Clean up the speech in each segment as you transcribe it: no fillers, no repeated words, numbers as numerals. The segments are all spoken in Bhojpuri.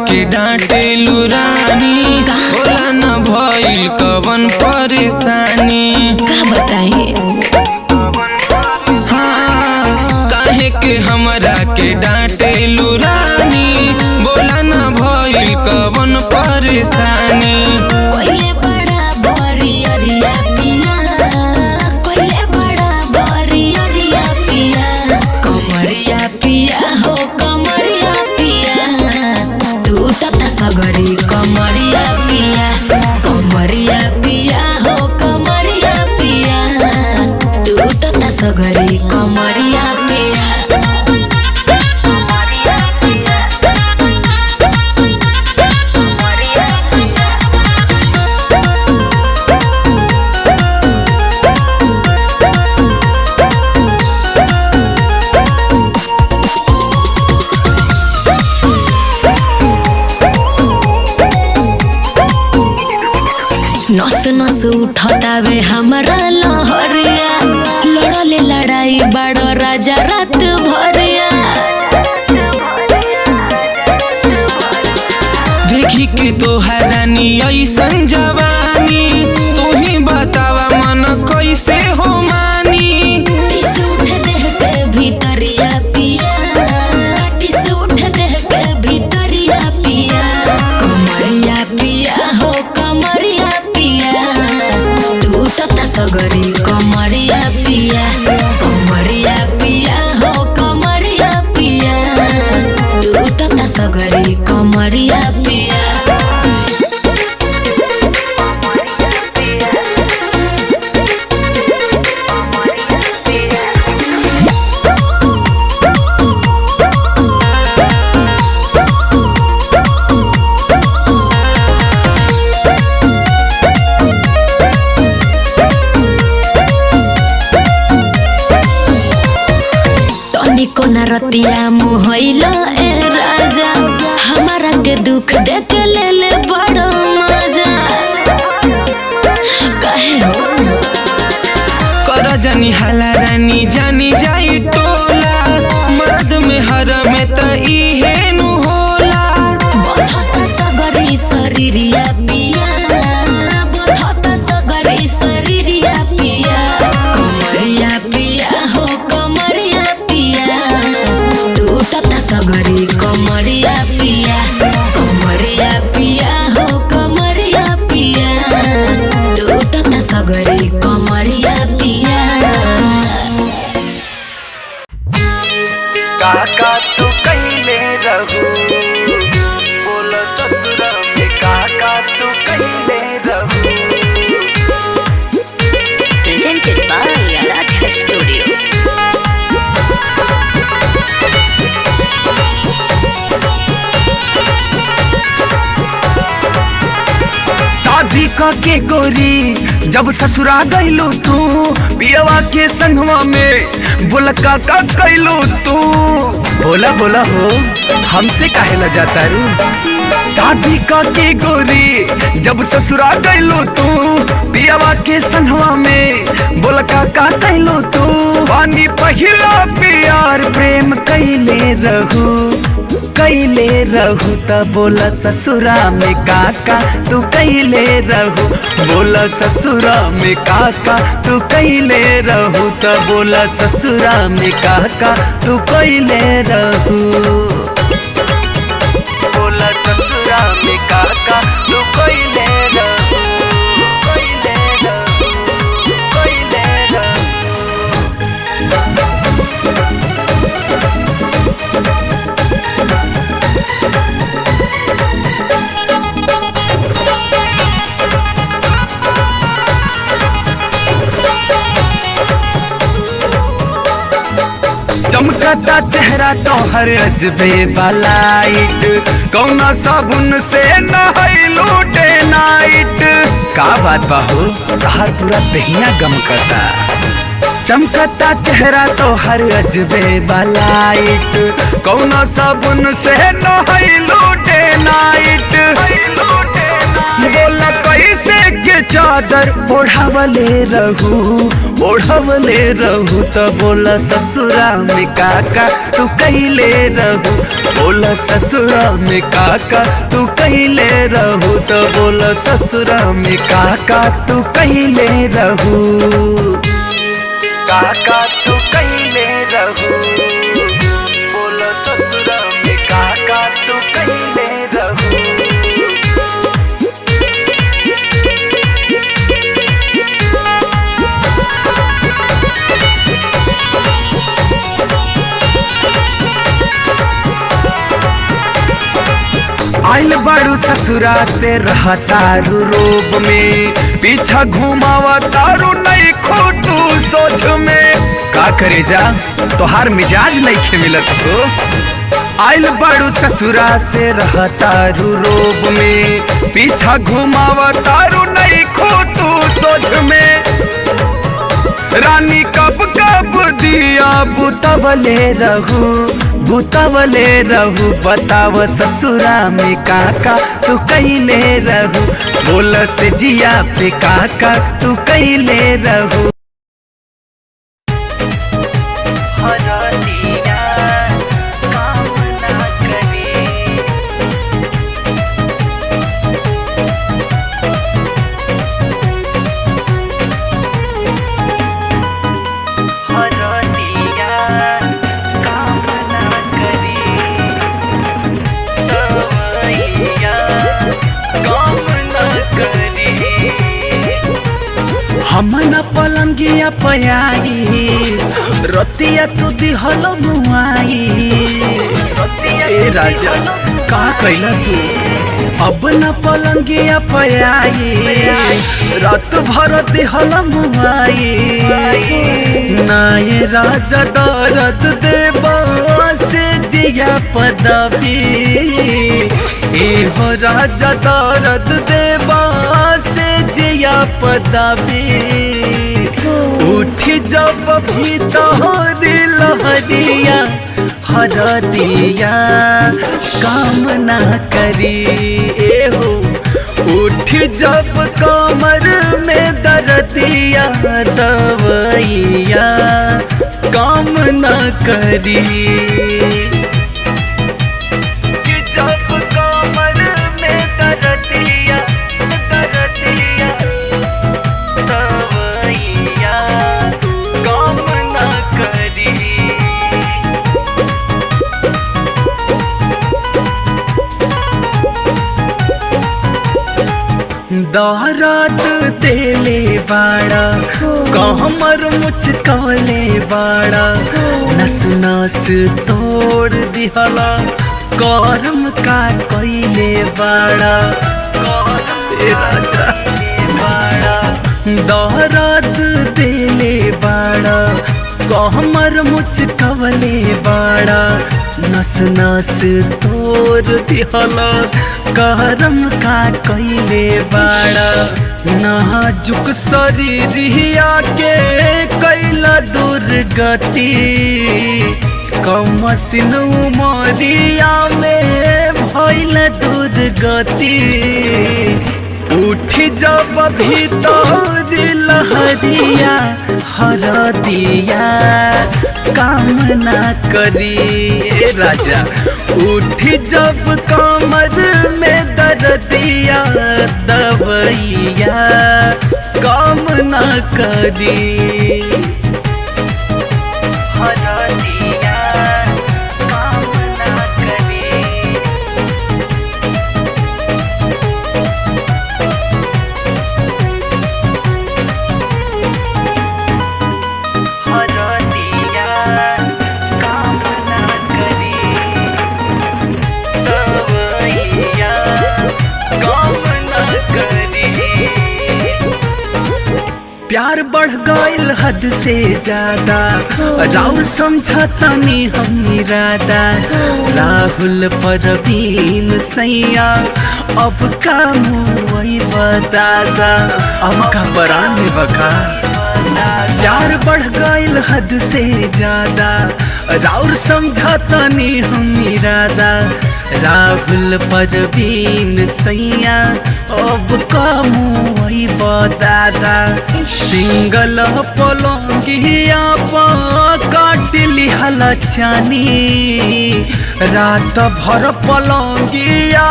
के डांटे लुरानी, बोला न भइल कवन परेशानी। का बताई काहे के हमरा के डांटे लुरानी, बोला न भइल कवन परेशानी। कोइले बड़ा बरियरिया पिया, कोइले बड़ा बरियरिया पिया, कमरिया पिया हो कमरिया पिया, तू तता सगरी कमरिया पिया, कमरिया पिया हो कमरिया पिया, तू तता सगरी कमरिया पिया। नस नस उठतावे हमारा लहरिया, लड़ले लड़ाई बड़ो राजा रात भरिया। देखी के तोहरानी ऐसन जवानी, तू ही बतावा मन कैसे हो मानी। टिस उठ देह के भीतरिया पिया, टिस उठ देह के भीतरिया पिया, कमरिया पिया हो कमरिया पिया, तू तता सगरी कमरिया पिया, कमरिया पिया हो कमरिया पिया, तू तता सगरी कमरिया पिया। तनिको न रतिया मोहइला ए राजा, हमारा के दुख देख ले ले बड़ो मजा। कहे हो कर जानी हाला रानी जानी जाई टोला, मर्द में हर में त इहे नु होला। बधता सगरी शरीरिया पिया, बधता सगरी शरीरिया पिया, कमरिया पिया हो कमरिया पिया, तू तता सगरी कमरिया पिया, कमरिया पिया हो कमरिया पिया, तू तता सगरी कमरिया पिया। काका तू कइले रहू, बोल ससुरा में काका तू कइले रहू। Presented by Aradhya Studio. शादी के गोरी जब ससुरा गइलू तू, पियवा के संगवा में बोला काका कइलू तू। बोला बोला हो हमसे काहे ला जाता रू। शादी के गोरी जब ससुरा गइलू तू, पियवा के संगवा में बोला काका कइलू तू। पानी पहिला प्यार प्रेम कइले रहू त बोला ससुरा में काका तू कइले रहू। बोला ससुरा में काका तू कइले रहू त बोला ससुरा में काका तू कइले रहू। बोला ससुरा में काका तू कइले रहू, कइले रहू, कइले रहू। चमकता चेहरा तोहर अजबे बलाइट, कौना साबुन से नहैलू डे नाइट। का बात बा हो तोहर पूरा दहिया गमकता। चमकता चेहरा तो हर अजबे बलाइट, कौना साबुन से नहैलू डे नाइट। बोला कैसे के चादर ओढ़ावले रहू तो बोला ससुरा में काका तू कैले रहू। बोला ससुरा में काका तू कैले रहू तो बोला ससुरा में काका तू कैले रहू। काका तू कैले रहू, बोला ससुरा में काका तू कैले रहू। आइल बारू ससुरा से रहा तारू रोब में, पीछा घुमावा तारू नहीं खोटू सोच में। का करे जा तोहार मिजाज नहीं खे मिलत हो। आइल बारू ससुरा से रहा तारू रोब में, पीछा घुमावा तारू नहीं खोटू सोच में। रानी कब कब दिया बुतवले रहू बताव ससुरा में काका तू कैले रहू। बोल से जिया पे काका तू कैले रहू। हमना पलंगिया पयाई रतिया तू दिहल मुआई। ए राजा का कैला तू अब न पलंगिया पयाई रात भर दिहल मुआई। नाये राजा दर्द देबा से जिया पदवी, हो राजा दर्द देबा से जिया पदवी। उठ जब भीतर लहरिया हरदिया काम ना करी हो। उठ जब कमर में दर्दिया दवैया काम ना करी। दौरात तेले बाड़ा कहमर मुचकले बाड़ा, नस नस तोड़ दिहला करम का कैले बाड़ा। दौरात तेले बाड़ा कहमर मुचकले बाड़ा, नस नस तोड़ दिहला करम का कैले बाड़ा। नाजुक शरीरिया के कैला दुर्गति, कमसिन उमरिया में भइल दुर्गति। उठ जब भीतर लहरिया हरदिया काम ना करी। राजा उठ जब कमर में दर्दिया दवैया काम ना करी। प्यार बढ़ गईल हद से ज्यादा, राउर समझता नहीं हम इरादा। राहुल परवीन सैया अब का मुई बतादा, अब का परान में बका। प्यार बढ़ गईल हद से ज्यादा, राउर समझाता नहीं हम इरादा। राहुल परवीन सैया अब कामुई दादा, सिंगल पलंगिया काट लिहल चानी, रात भर पलंगिया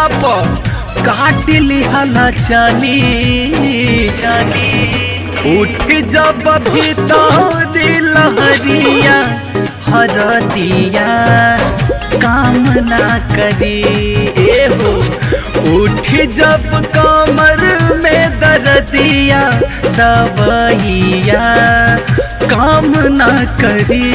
काट लिहल चानी। उठ जब भीतर लहरिया हरदिया काम ना करी हो, उठ जब कमर में दर्दिया दवाइया काम ना करी।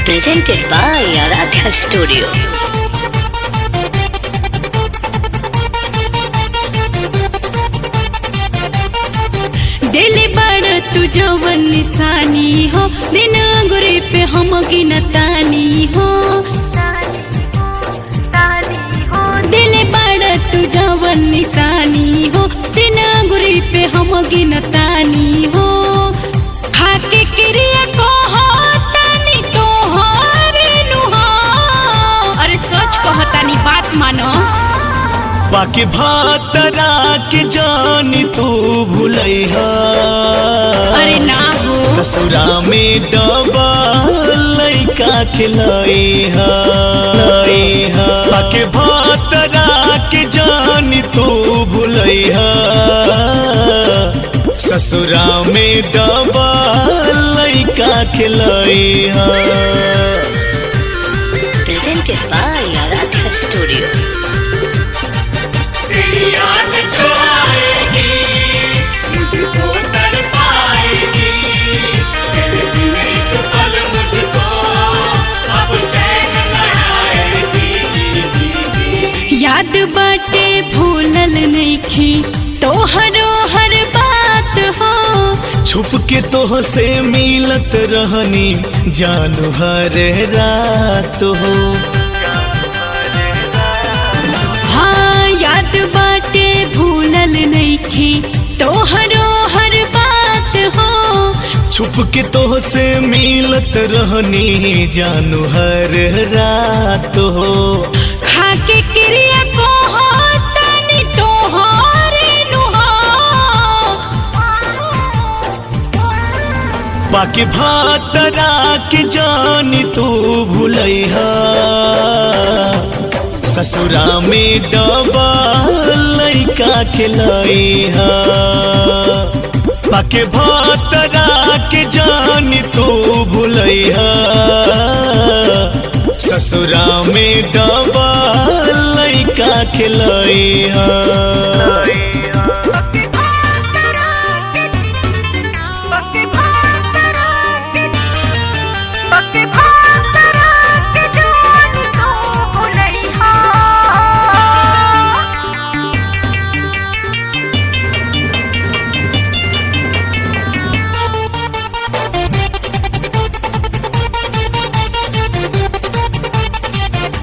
Presented by Aradhya Studio. दिल बड़ तू जवन निशानी हो, दिन अंगुरी पे हम गिनतानी हो। दिल बड़ तू जवन निशानी हो, दिन अंगुरी पे हम गिनतानी हो। खाके क्रिया को कहतानी बात मानो। बाकी भातरा के जानी तू भूलैहा, अरे ना हो ससुरा में डबा लइका खिलैहा। बाकी भातरा के जानी तू भूलैहा, ससुरा में डबा लइका खिलैहा। Presented by Aradhya Studio. तेरी याद जो आएगी मुझको तड़पाएगी, तेरे बिन एक पल मुझको अब चैन न आएगी। याद बाटे भूलल नइखी तोहरो हर बात हो, छुप के तोह से मिलत रहनी जानू हर रात हो। हाँ याद बाटे भूलल नइखी तोहरो हर बात हो, छुप के तोह से मिलत रहनी जानू हर रात हो। खाके क्रिया को तनी तोहरे नुहा। बाकी भातरा के जानी तू भूलैहा, ससुरा में डबा लइका खिलैहा। बाकी भातरा के जानी तू भूलैहा, ससुरा में डबा लइका खिलैहा।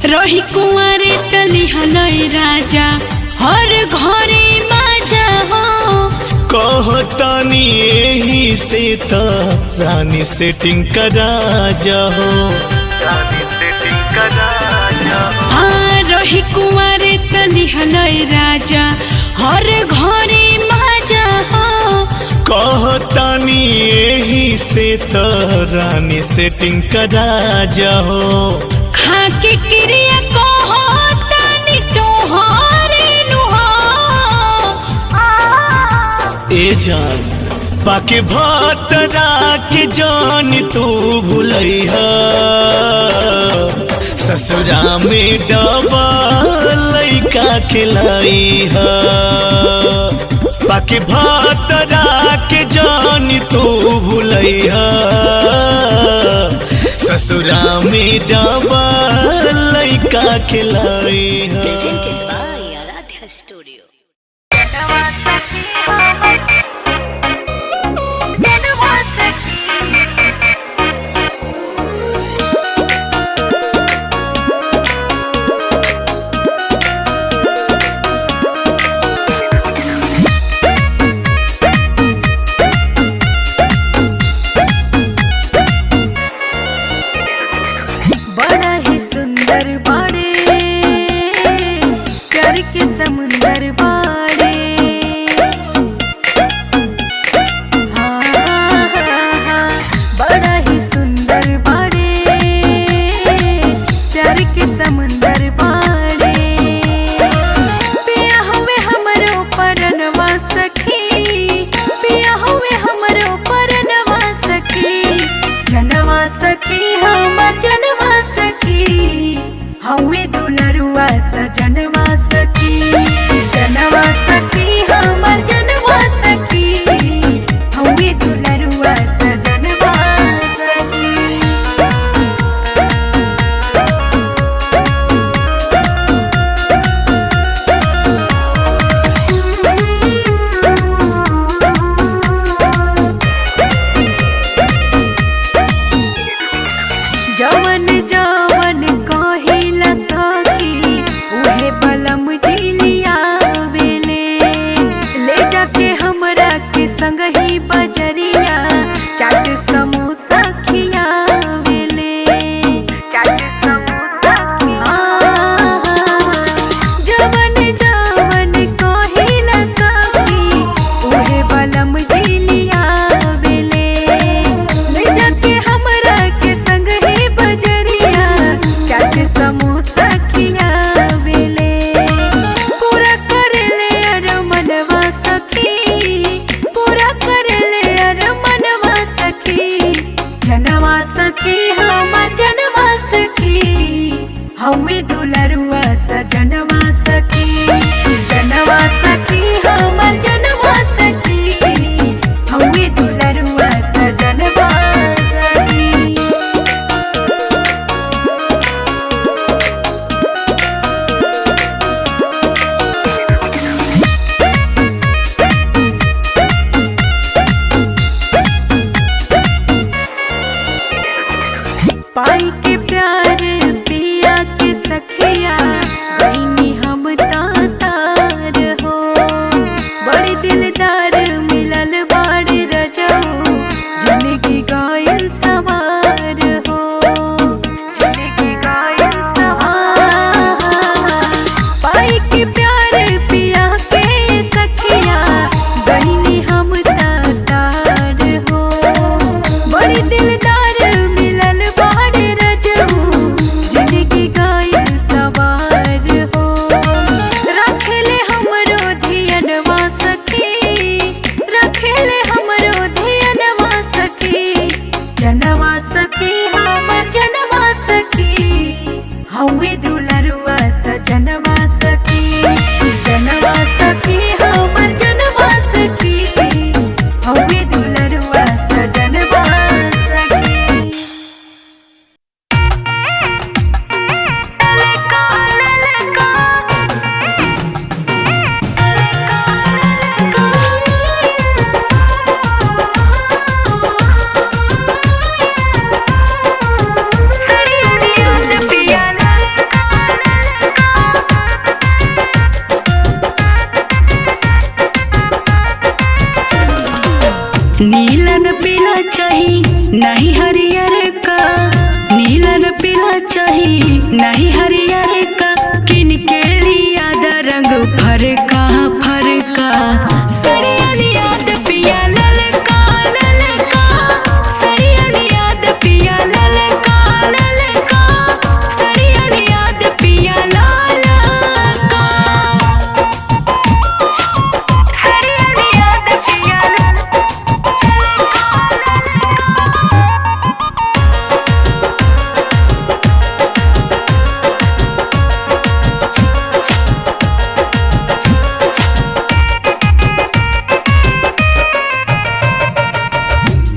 रही कुंवारे तली हलई राजा हर घरे माजा हो, कहतानी यही से त रानी सेटिंग करा जाहो। हाँ रही कुंवारे तली हलई राजा हर घरे माजा हो, कहतानी यही से त रानी सेटिंग करा जाहो। खाके क्रिया को तनी तोहरे नुहा। ए जान बाकी भातरा के जान तू भूलैहा, ससुरा में डबा लइका खिलैहा। बाकी भातरा के जान तू भूलैहा, ससुरा में डबा लइका खिलैहा। Presented by Aradhya Studio. नीलन पीला चाही नहीं हरियर का, नीलन पीला चाही नहीं हरियर का, किन के लिया रंग फरका फरका, सड़िया लिया पिया ललका ललका, सड़िया लिया पिया ललका ललका, सड़िया लिया पिया ललका, सड़िया लिया पिया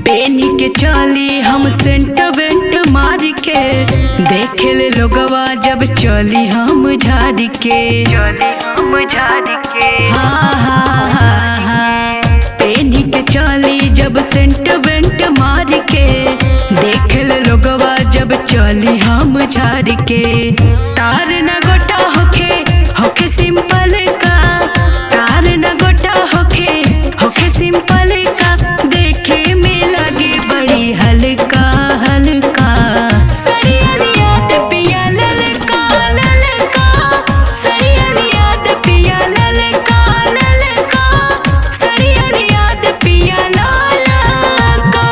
पेनी के चली हम सेंट वेंट मार के, देखे ले लोगवा जब चली हम झाड़ के, हाँ हाँ हाँ हाँ। पेनी के चली जब सेंट वेंट मार के, देखे ले लोगवा जब चली हम झाड़ के, तार न गोटा होखे होखे सिंपल का, तार न गोटा होखे होखे सिंपल का, देखे में लगे बड़ी हल्का हल्का, सड़िया लिया पिया ललका ललका, सड़िया लिया पिया ललका ललका, सड़िया लिया पिया ललका,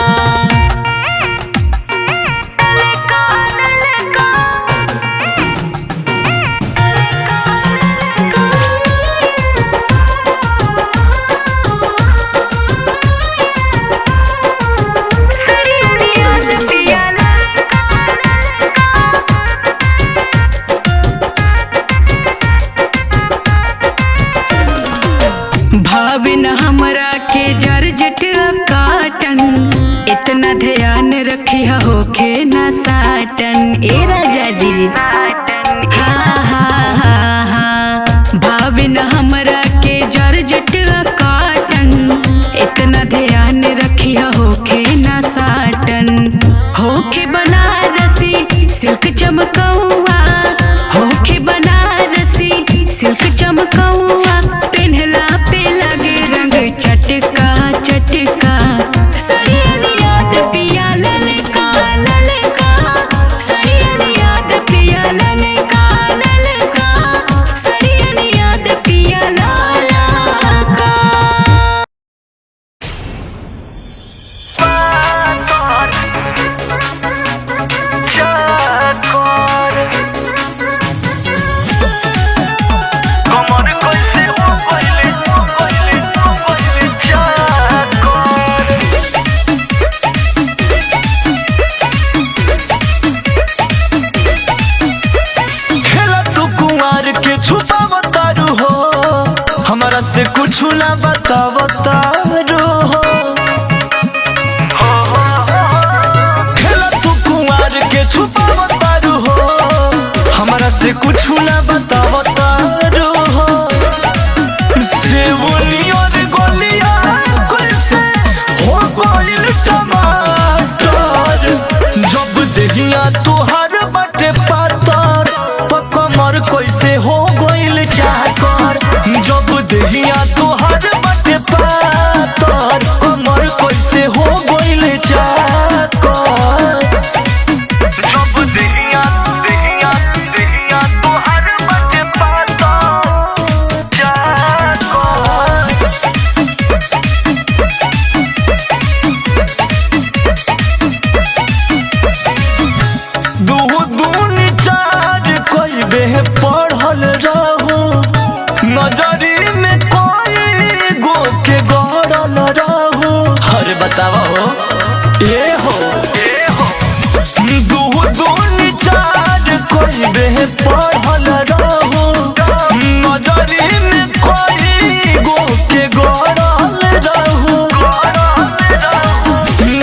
भाविन हमरा के जर्जट काटन, इतना ध्यान रखी होखे न साटन, ए राजा जी हाँ हाँ हाँ हाँ। भाविन हमरा के जर्जट काटन, इतना ध्यान रखी होखे न साटन, होखे बनारसी सिल्क चमकौआ, होखे बनारसी सिल्क चमकौआ, पेन्हला पे लगे रंग चटका चटका, सड़िया लिया पिया ललका ललका, सड़िया लिया पिया ललका ललका, सड़िया लिया पिया ललका। हमरा से कुछ ना बतावतारू हो, खेला तू कुंवार के छुपावतारू हो, हमरा से कुछ ना बतावतारू हो, सेवनी और गोलिया कैसे हो गइल टमाटर, जब देहिया तुहार बटे पातर, तो कमर कैसे हो गइल चाकर, जब देहिया तुहार बटे पातर, कमर कैसे हो गइल चाकर, जब देहिया देहिया देहिया तुहार बटे पातर चाकर। दू दूनी चार कोई बे पढ़ल रहू, नजरी में कोई गो के गड़ल रहू, अरे बतावा हो ए हो दू दूनी चार कोई बे पढ़ल रहू, नजरी में कोई गो के गड़ल रहू,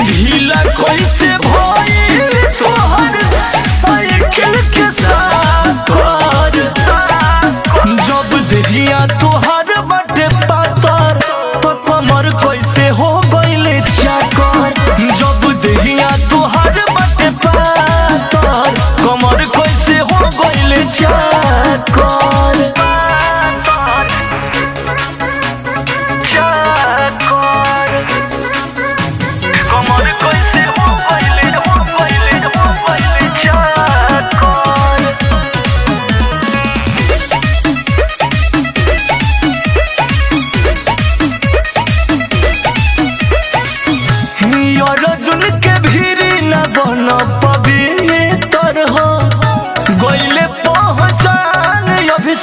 ढीला कैसे भइल तोहर साइकिल के साथ, जब देहिया तुहार बटे पातर, तो कमर कैसे हो गइल चाकर, जब देहिया तुहार बटे पातर, कमर कैसे हो गइल चाकर। चाकर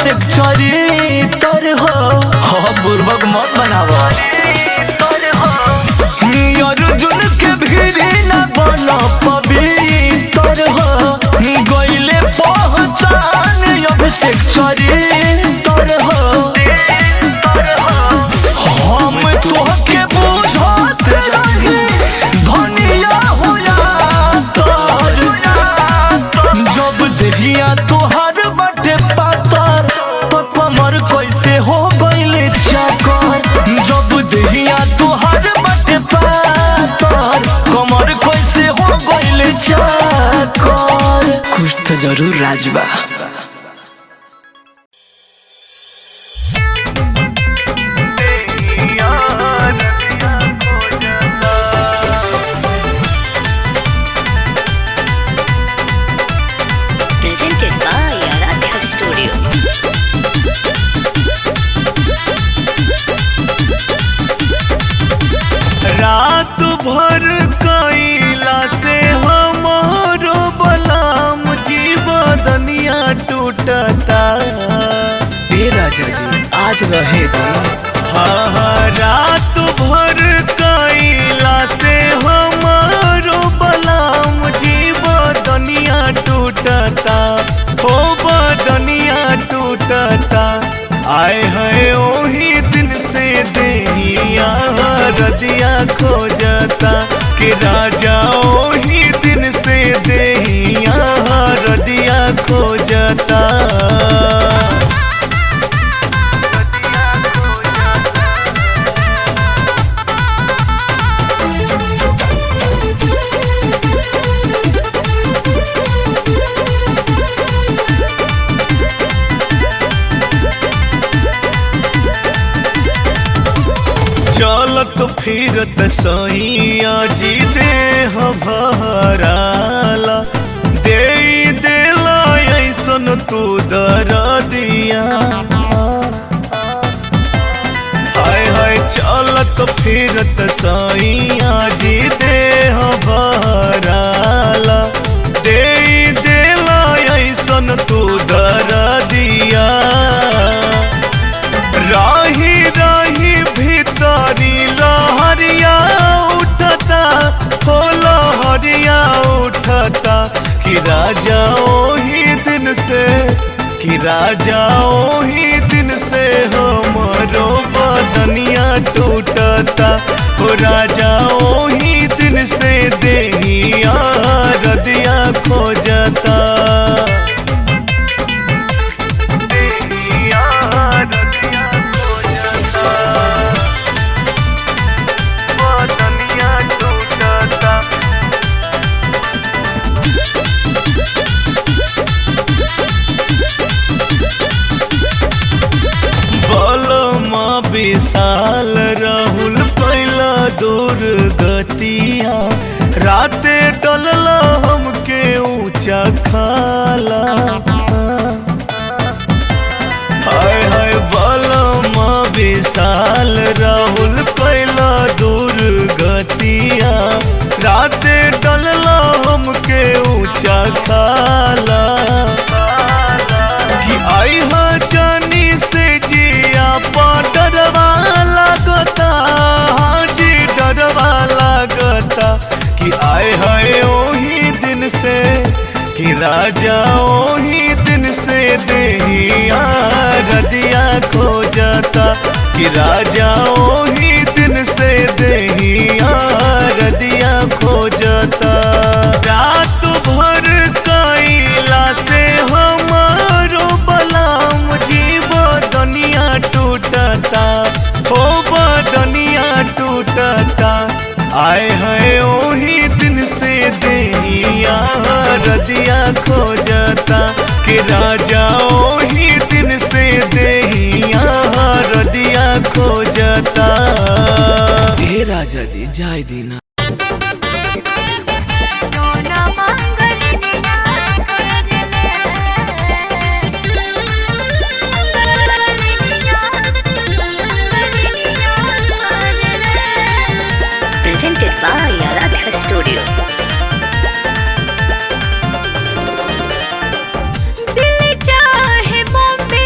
अभिषेक चरितर हो। हाँ बुर्बक मत बनावा अर्जुन के भीड़ न बना पवित्र हो। गईले पहचान अभिषेक चरितर हो। हम तोहके बुझत रही धनिया होया तर। जब देखिया तोहर बटे पातर तो कमर कैसे हो गईले चाकर। जब देखिया तोहर बटे पातर कमर कैसे हो गईले चाकर। कुछ तो जरूर राज बा। Presented by Aradhya Studio. रात भर कैला से हमारो बलाम जीवदनिया टूटता। हे राजा जी आज रहे दो। हाँ रात भर कैला से हमारो बलाम जीवदनिया टूटता। हो बदनिया टूटता। आए हैं ओही दिन से देहिया रजिया खोजता। कि राजा ओही दिन से देहिया रजिया खोजता। चलत फिरत सैया जी देह भराला। दे देला ऐसन तू दरदिया। हाय हाय चलत फिरत सैया जी देह भराला। दे देला ऐसन तू दरदिया। राही राही भीतरी लहरिया उठता। हो लहरिया उठता। कि राजा ओही दिन से कि राजा ओही दिन से हमरो बदनिया टूटता। हो राजा ओही दिन से देहिया रजिया खोजता। विशाल राहुल पहिला दूर गतिया। राते डलला हमके ऊंचा खाला। हाय हाय बलमा विशाल राहुल पहिला दूर गतिया। राते डलला हमके ऊंचा खाला। कि आई हा जानी से जिया डरवा लागता। हाँ जी डरवा लागता। कि आए हाय ओही दिन से कि राजा ओही दिन से देहिया रजिया खोजता। कि राजा ओही दिन से देहिया रजिया खोजता। रात भर कैला से हमारो बलाम जीवदनिया टूटता। हो बदनिया टूटता। आए हैं ओही दिन से देहिया रजिया खोजता। कि राजा ओही दिन से देहिया रजिया खोजता। हे राजा जी जाय दीना। Presented by Aradhya Studio. दिल चाहे बॉम्बे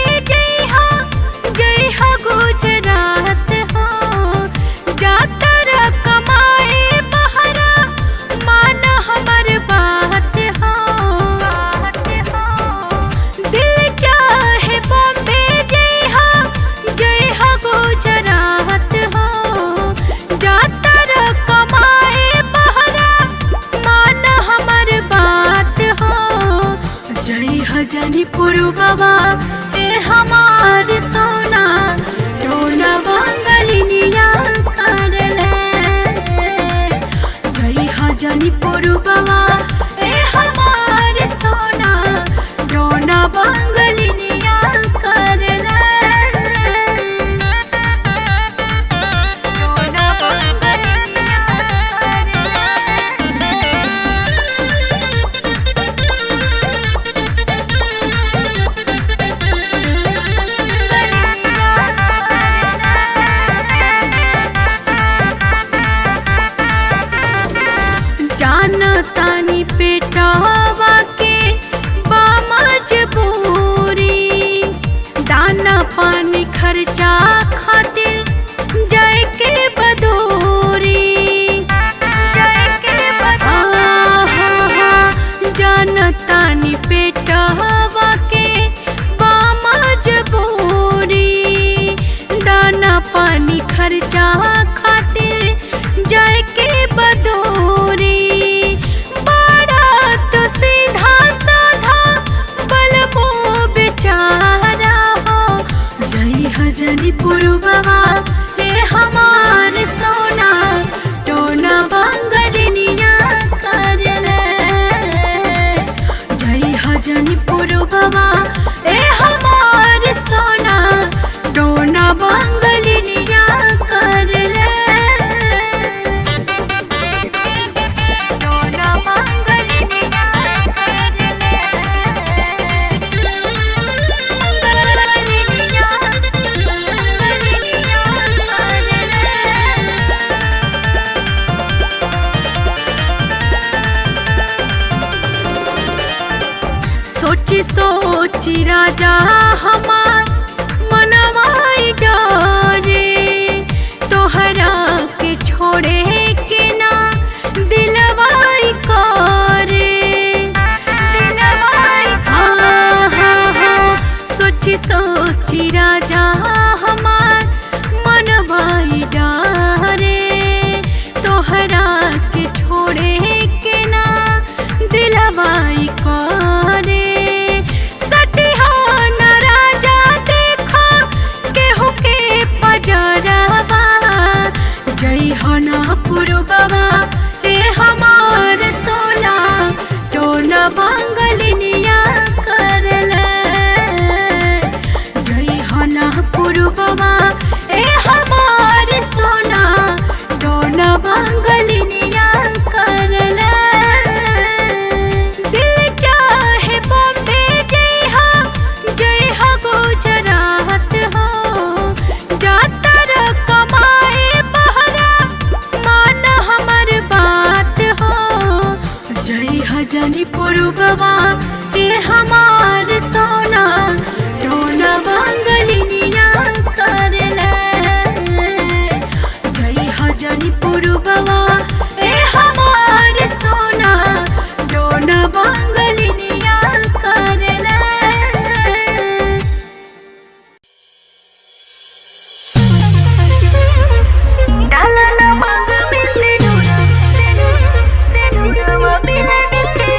जाए के बदोरी जानतानी पेटवा के बामा जबोरी दाना पानी खर्चा खातिर जाए के बदोरी बड़ा तो सीधा साधा बलबो बेचारा हो जई हजनी पुरबवा हे हमार सोना टोना बांगलिनिया करले जई हजनी पुरबवा हे हमार सोना टोना बांगलिनिया करले टोना बांगलिनिया सोची सोची राजा हमार मनवाई डरे तोहरा के छोड़े के ना दिलवाई करे सोची सोची राजा हमार मनवाई डरे तोहरा के छोड़े के ना दिलवाई करे सटिहा न राजा देखा केहू के पजरवा जई हना पुरबवा हे हमार सोना टोना बांगलिनिया करले जई हना पुरबवा हे हमार सोना टोना बांगलिनिया करले दिल चाहे बॉम्बे जय हा गुजरात हो जाता र कमाए बहरा मान हमर बात हो जय हजनी पुरबवा हे हमार सोना टोना बांगलिनिया करले जय हजनी पुरबवा हे हमार सोना टोना बांगलिनिया करले डालना मांग में से नूरा मिलन के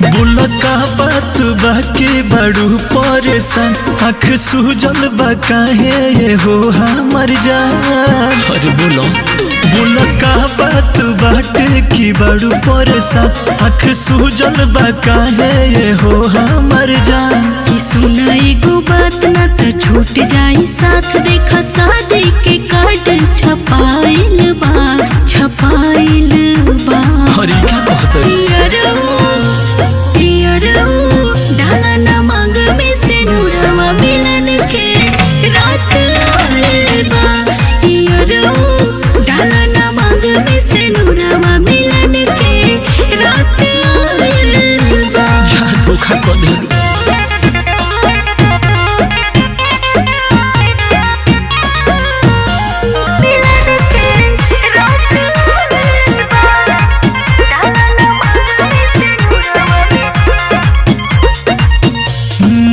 बुलका बात बाके बड़ू परेशान आँख सूजल बा काहे ये हो हमर जान अरे बोलो बुलका बात बाटे की बड़ू परेशान आँख सूजल बा काहे ये हो हमर जान कि सुना एगो बात ना तो छूट जाई साथ देखा शादी के कार्ड छपाइल बा अरे क्या कहते डाला ना मांग में से नूरवा मिलन के रात आइल बा डाला ना मांग में से नूरवा मिलन के रात आइल बा क्या धोखा कर दे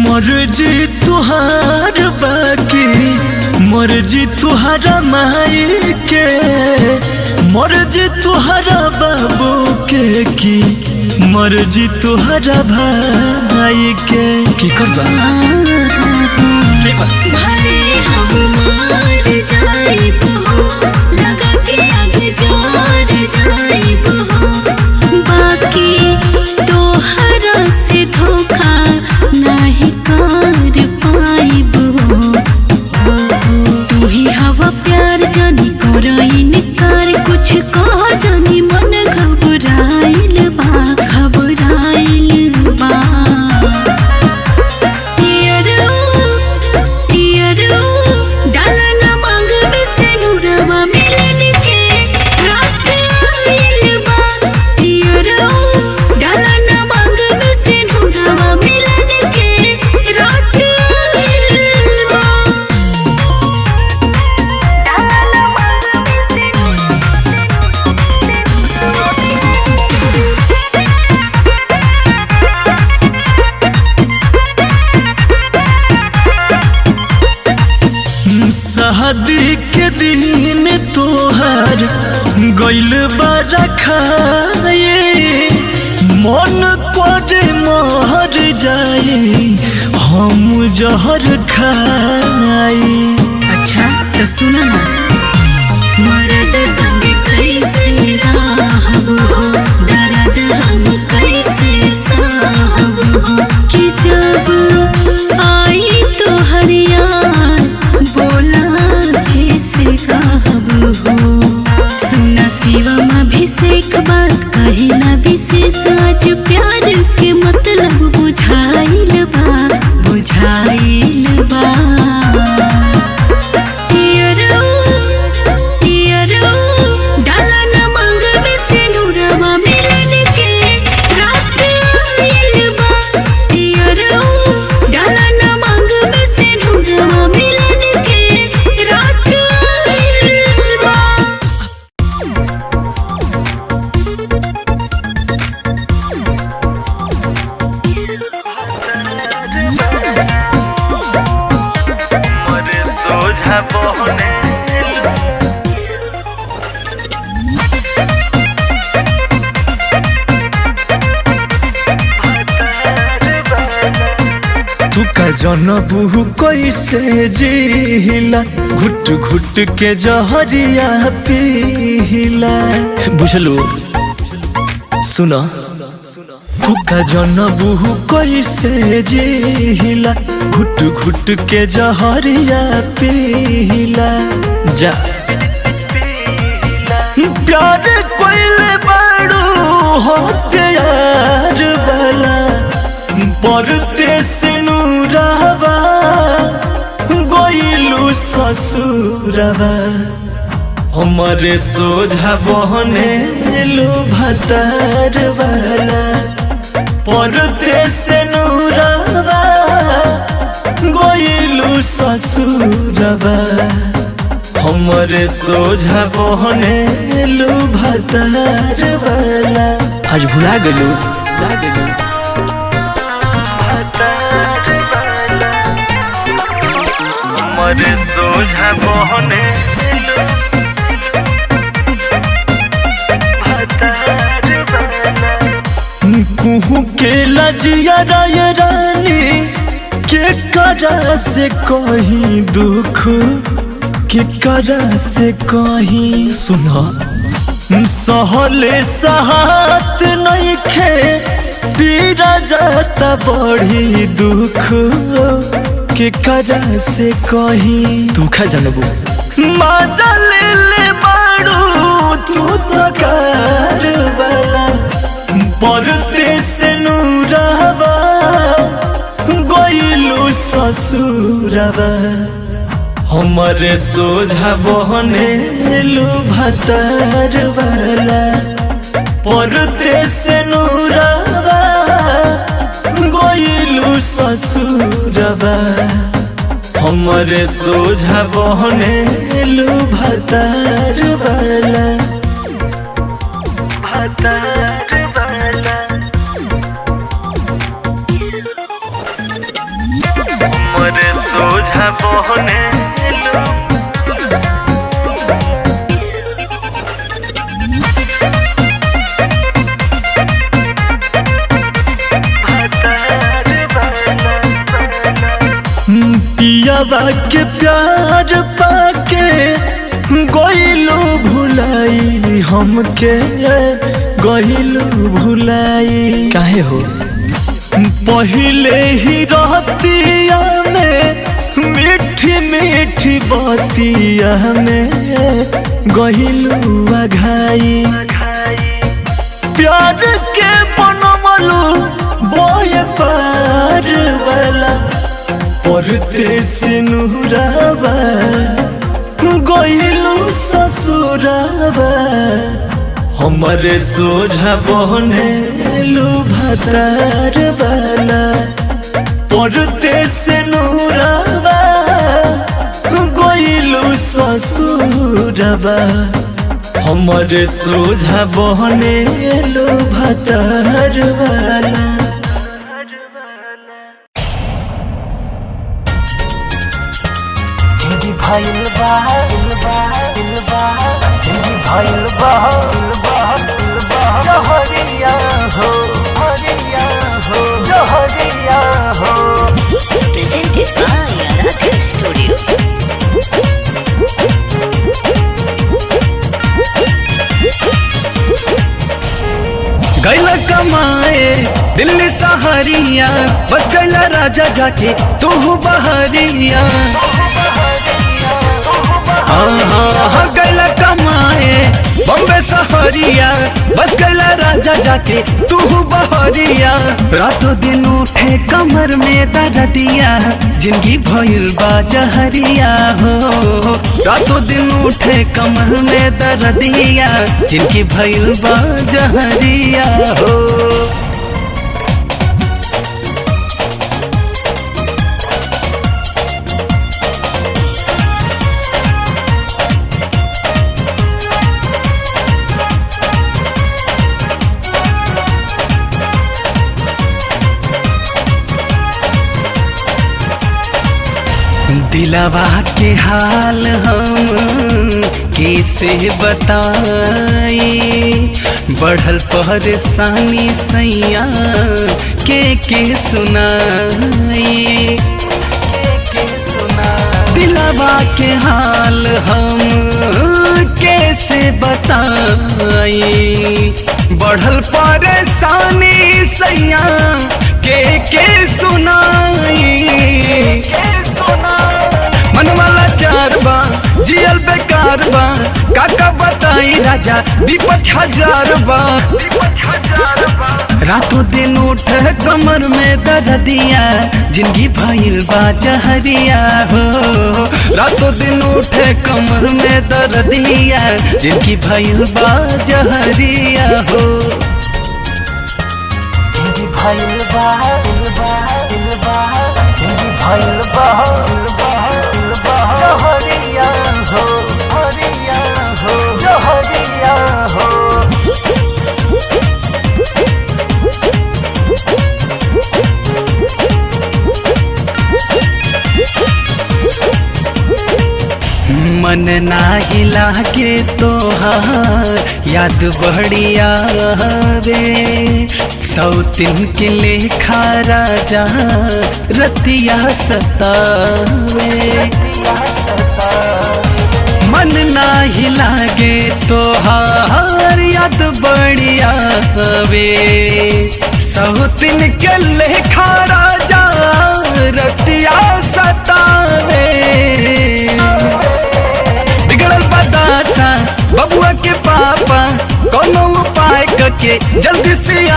मर्जी तुहार बाकी मर्जी तुहारा माई के मर्जी तुहारा बाबू के की मर्जी तुहारा भाई के की करबा भले हम मार जाइब हो लगा के आग जोर जाइब हो बाकी तोहरा से धोखा नहीं कर पाइब हो तू ही हवा प्यार जानी कर इनकार कुछ कह जानी मन घबराइल बा पियरो डाला ना मांग में से नूर गइल बारा खाए मन करे मर जाए हम जहर खाई। अच्छा तो सुनो ना, मरद संग कैसे रहब हो, दर्द हम कैसे सहब हो, कि जब आई तो हरियार बोला कैसे कहब हो। सुना शिवम अभिषेक बात कहिला विशेष, आज प्यार के मतलब बुझाइल बा, बुझाइल बा। तू का जनबू कैसे जिला घुट घुट के जहरिया पीला। बुझलू सुना, तू का जनबू कैसे जिला घुट घुट के जहरिया पीला। जा प्यार कोइले बाड़ू होते यार वाला परते से नूरावा गइलू ससुरवा हमारे सोझा बहने लो भतार वाला परते से नूरावा गइलू ससुरवा हमारे सोझा बहने लो भतार वाला। आज भुला गलू हमारे सोझा बहने कुहू के लजिया राय रानी के करा से कहीं दुख के करा से कहीं। सुना सहले सहात नहीं खे पीरा जाता बढ़ी दुख के करा से कहीं। तू खा जानबू माजा ले ले बाड़ू तू तो कार वाला परते से नूरावा गइलू ससुरवा हमारे सोझा बहने लो भतार वाला परते से नूरावा गइलू ससुरवा हमारे सोझा बहने लो भतार वाला। हमारे सोझा बहने पियावा के प्यार पाके गइलू भुलाई हमके गइलू भुलाई। काहे हो पहिले ही रहतिया में मीठी मीठी बतिया में गइलू अघाई। प्यार के बनमलू बोए पार वाला परते से नूरावा गइलू ससुरावा हमारे सोझा बहने लो भतार वाला परते से नूरावा गइलू ससुरावा हमारे सोझा बहने लो भतार वाला। भइल बा जहरिया हो हरिया हो जहरिया हो। Presented by Aradhya Studio. गैला कमाए दिल्ली सहारिया, बस गैला राजा जाके तू बहरिया। हाँ गैला कमाए बम्बे सहारिया, बस गैला राजा जाके तू बहरिया। रातों दिन उठे कमर में दर्दिया, जिंदगी भइल बा जहरिया हो। रातों दिन उठे कमर में दर्दिया, जिंदगी भइल बा जहरिया हो। दिलवा के हाल हम कैसे बताई, बढ़ल परेशानी सैया के सुनाई। दिलवा के हाल हम कैसे बताई, बढ़ल परेशानी सैया के सुनाई। मन वाला चार बा जियल बेकार बा, काका बताई राजा विपत हजार बा। रातों दिन उठ कमर में दर्दिया, जिंदगी भइल बा जहरिया हो। रातों दिन उठ कमर में दर्दिया, जिंदगी भइल बा जहरिया हो। जिंदगी भइल बा जिंदगी भइल बा जहरिया हो हरिया हो जहरिया हो। मन नाही लागे तोहार याद बढ़िया रे, सौतिन के लेखा राजा रतिया सतावे। मन नाही लागे तोहार याद बढ़िया वे, सौतिन के लेखा राजा रतिया सतावे। बिगड़ल बदासा बबुआ के पापा, कोनो उपाय करके जल्दी से आ।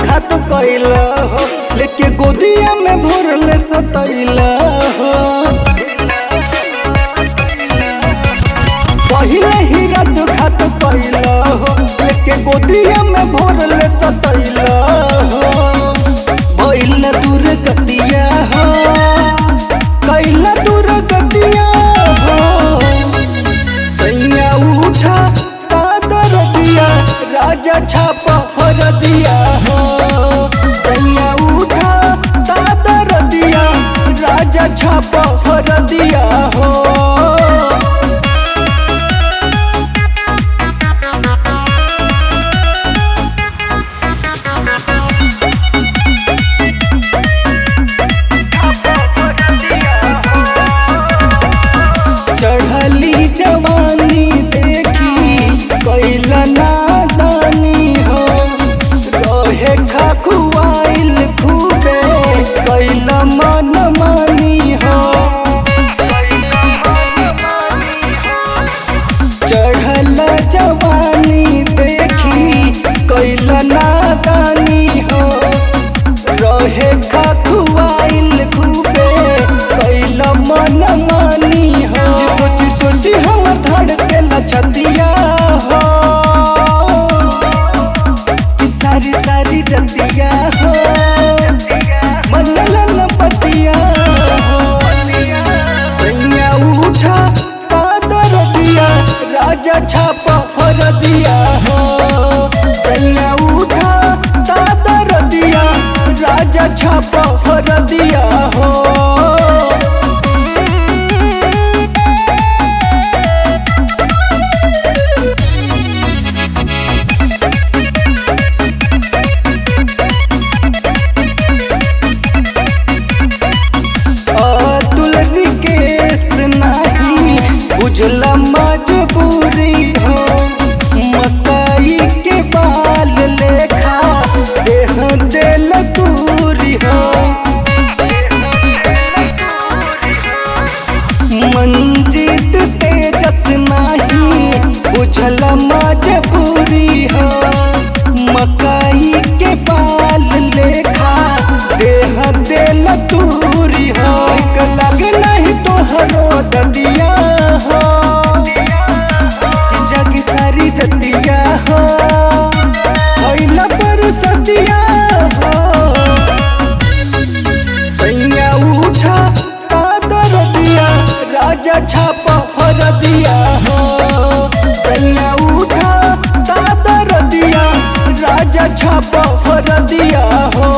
घात कैला हो, लेके गोदिया में भरले सतैला हो। पहिले ही रात घात कैला हो, लेके गोदिया में भरले सतैला हो। भइल दूर गतिया हो, कैला दूर गतिया हो। सैया उठा तादर दिया, राजा छापा हर दिया हो। सैया उठा तादर दिया, राजा छापा हर दिया हो। बुझला मजबूरी हो मकई के बाल लेखा देह दिल दूरी हो मंजीत तेजस नाही बुझला मजबूरी हो मकई के बाल लेखा देह दिल दूरी हो लग नहीं तोहरो ददिया हो कि जग सारी जतिया हो होइला पर सतिया हो सैया उठा कादर दिया राजा छापा फर दिया हो सैया उठा कादर दिया राजा छापा फर दिया हो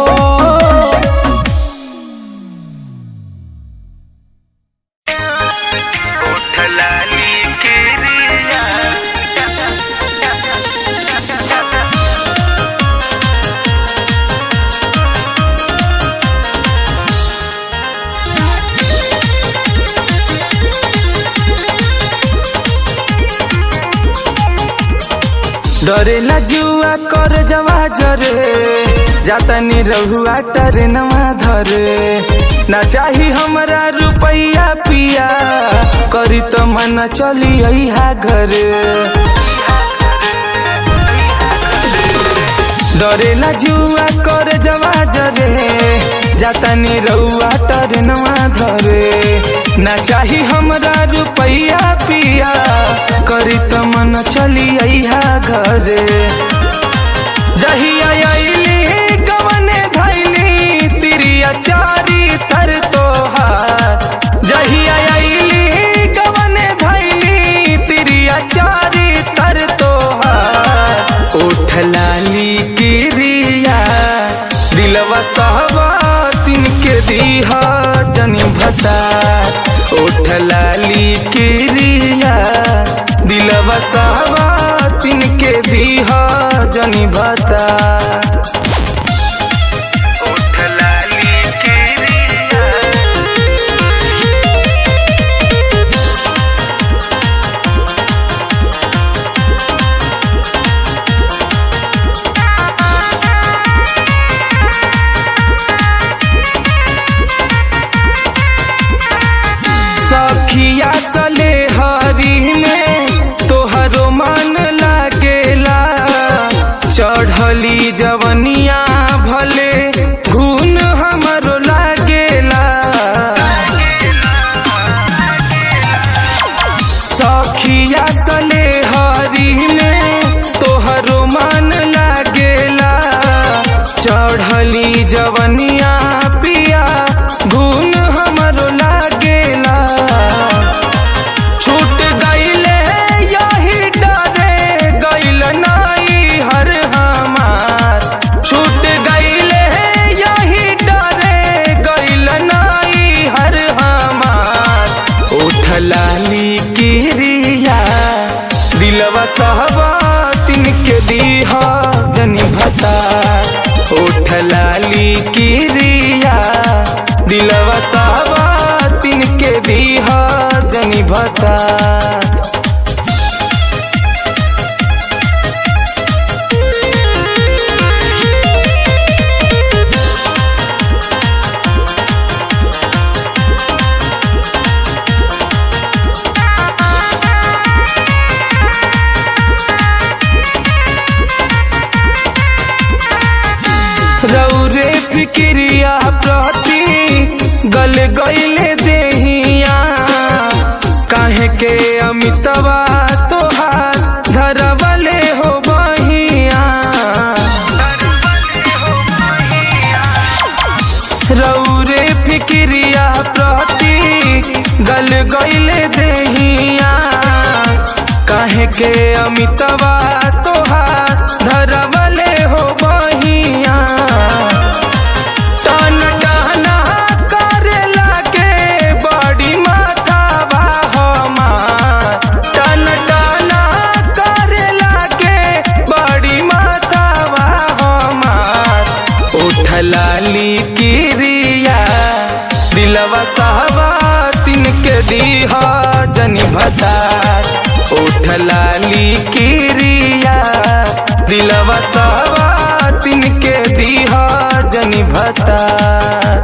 डरेला जुआ कर जवा जरे जाता नी रहुआ टरे नवा धरे ना चाही हमरा रुपैया पिया करी तो मन चली अइहा घरे डरेला जुआ कर जवा जरे जाता नी रहुआ टरे नवा धरे ना चाही हमरा रुपैया पिया करी तो मन चली अइहा घरे जहिया आइली गवने धैली तिरिया चारी थर तोहार जहिया आइली गवने धैली तिरिया चारी थर तोहार उठ लाली किरिया दिलवा सहवा तिनके दीहा जनी भता उठ लाली किरिया दिलवा सहवा तिनके दीहा जनी भता उठ लाली किरिया सखिया तले हरी में तोहरो मन लागेला चढ़ली जवनिया भले घून हमरो लागेला सखिया तले हरी में तोहरो मन लागेला चढ़ली जवनिया पिया घून हमरो लागेला छूट गईले यही डरे गईल नाई हर हमार छूट गईले यही डरे गईल नाई हर हमार उठ लाली किरिया दिलवा सहवा तिनके दीहा जनी भता उठ लाली किरिया दिलवा सहवा तिनके दीहा जनी भता रौरे फिक्रिया प्रति गल गईले देहिया काहे के अमितवा तोहार धरवले हो बहिया रौरे फिक्रिया प्रति गल गईले देहिया काहे के अमितवा तोहार धरवले हो बहिया टन टना करे लागे बड़ी माथावा हमार टन टना करे लागे बड़ी माथावा हमार उठ लाली किरिया दिलवा सहवा तिन के दीहा जनी भतार उठ लाली किरिया दिलवा सवा तिन के दीहा जनी भतार।